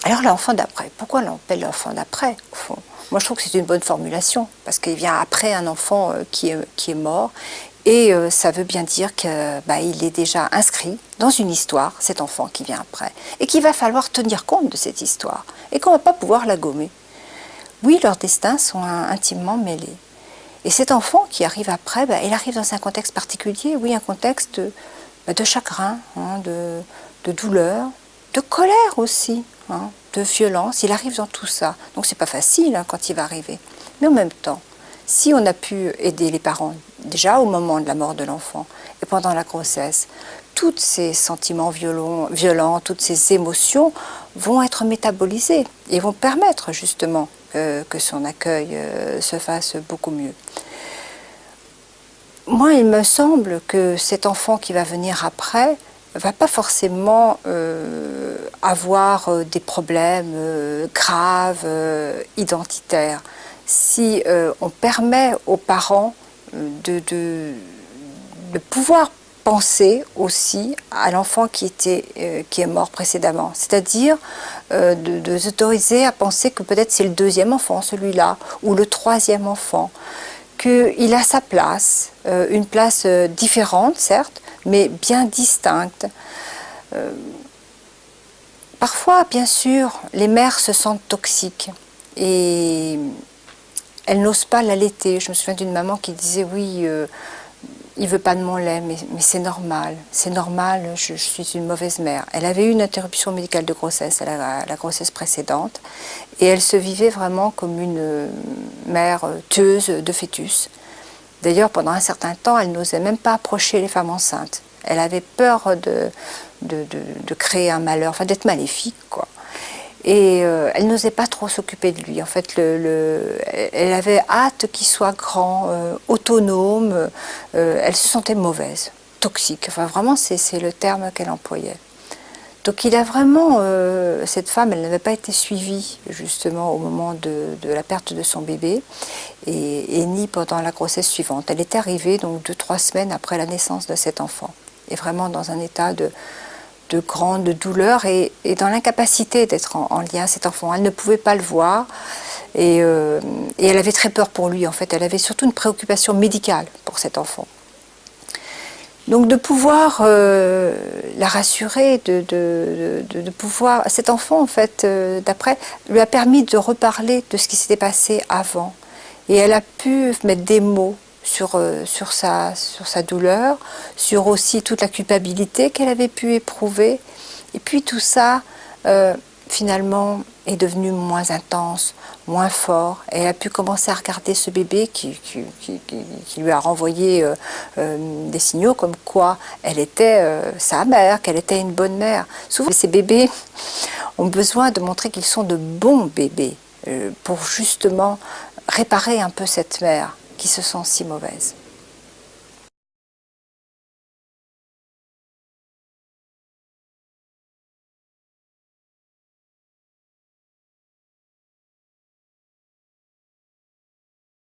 Alors l'enfant d'après, pourquoi on l'appelle l'enfant d'après au fond? Moi je trouve que c'est une bonne formulation, parce qu'il vient après un enfant qui est mort, et ça veut bien dire qu'il est déjà inscrit dans une histoire, cet enfant qui vient après, et qu'il va falloir tenir compte de cette histoire, et qu'on ne va pas pouvoir la gommer. Oui, leurs destins sont intimement mêlés. Et cet enfant qui arrive après, il arrive dans un contexte particulier, oui, un contexte de chagrin, hein, de douleur, de colère aussi, hein, de violence. Il arrive dans tout ça. Donc c'est pas facile hein, quand il va arriver. Mais en même temps, si on a pu aider les parents déjà au moment de la mort de l'enfant et pendant la grossesse, tous ces sentiments violents, toutes ces émotions vont être métabolisés et vont permettre justement que son accueil se fasse beaucoup mieux. Moi, il me semble que cet enfant qui va venir après va pas forcément avoir des problèmes graves, identitaires. Si on permet aux parents de pouvoir penser aussi à l'enfant qui est mort précédemment, c'est-à-dire de s'autoriser à penser que peut-être c'est le deuxième enfant, celui-là, ou le troisième enfant, qu'il a sa place, une place différente certes, mais bien distincte. Parfois, bien sûr, les mères se sentent toxiques et elles n'osent pas l'allaiter. Je me souviens d'une maman qui disait oui, il veut pas de mon lait, mais c'est normal, je suis une mauvaise mère. Elle avait eu une interruption médicale de grossesse à la grossesse précédente, et elle se vivait vraiment comme une mère tueuse de fœtus. D'ailleurs, pendant un certain temps, elle n'osait même pas approcher les femmes enceintes. Elle avait peur de créer un malheur, enfin d'être maléfique, quoi. Et elle n'osait pas trop s'occuper de lui. En fait, elle avait hâte qu'il soit grand, autonome. Elle se sentait mauvaise, toxique. Enfin, vraiment, c'est le terme qu'elle employait. Donc, il a vraiment, cette femme, elle n'avait pas été suivie justement au moment de la perte de son bébé, et ni pendant la grossesse suivante. Elle est arrivée donc 2-3 semaines après la naissance de cet enfant, et vraiment dans un état de grande douleur et dans l'incapacité d'être en lien à cet enfant. Elle ne pouvait pas le voir et elle avait très peur pour lui en fait. Elle avait surtout une préoccupation médicale pour cet enfant. Donc de pouvoir la rassurer, de pouvoir... Cet enfant en fait, d'après, lui a permis de reparler de ce qui s'était passé avant. Et elle a pu mettre des mots sur sa douleur, sur aussi toute la culpabilité qu'elle avait pu éprouver. Et puis tout ça, finalement, est devenu moins intense, moins fort. Et elle a pu commencer à regarder ce bébé qui lui a renvoyé des signaux comme quoi elle était sa mère, qu'elle était une bonne mère. Souvent, ces bébés ont besoin de montrer qu'ils sont de bons bébés pour justement réparer un peu cette mère qui se sent si mauvaise.